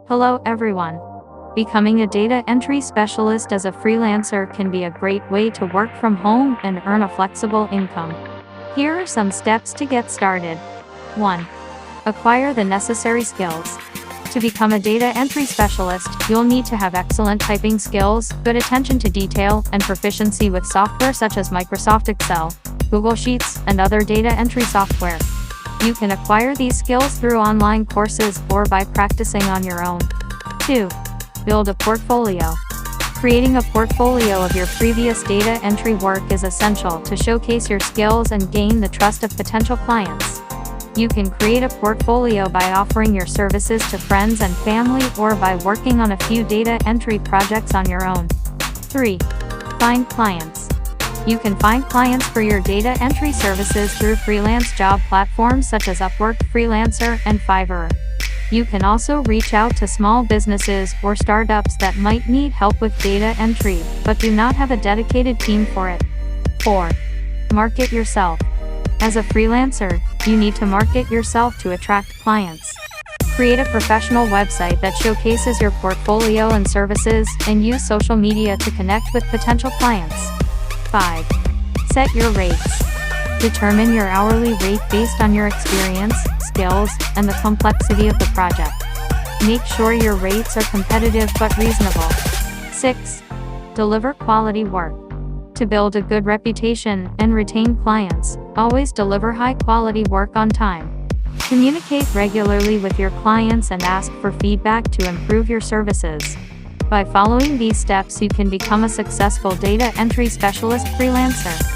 Hello everyone. Becoming a data entry specialist as a freelancer can be a great way to work from home and earn a flexible income. Here are some steps to get started. 1. Acquire the necessary skills. To become a data entry specialist, you'll need to have excellent typing skills, good attention to detail, and proficiency with software such as Microsoft Excel, Google Sheets, and other data entry software. You can acquire these skills through online courses or by practicing on your own. 2. Build a portfolio. Creating a portfolio of your previous data entry work is essential to showcase your skills and gain the trust of potential clients. You can create a portfolio by offering your services to friends and family or by working on a few data entry projects on your own. 3. Find clients. You can find clients for your data entry services through freelance job platforms such as Upwork, Freelancer, and Fiverr. You can also reach out to small businesses or startups that might need help with data entry, but do not have a dedicated team for it. 4. Market yourself. As a freelancer, you need to market yourself to attract clients. Create a professional website that showcases your portfolio and services, and use social media to connect with potential clients. 5. Set your rates. Determine your hourly rate based on your experience, skills, and the complexity of the project. Make sure your rates are competitive but reasonable. 6. Deliver quality work. To build a good reputation and retain clients, always deliver high-quality work on time. Communicate regularly with your clients and ask for feedback to improve your services. By following these steps, you can become a successful data entry specialist freelancer.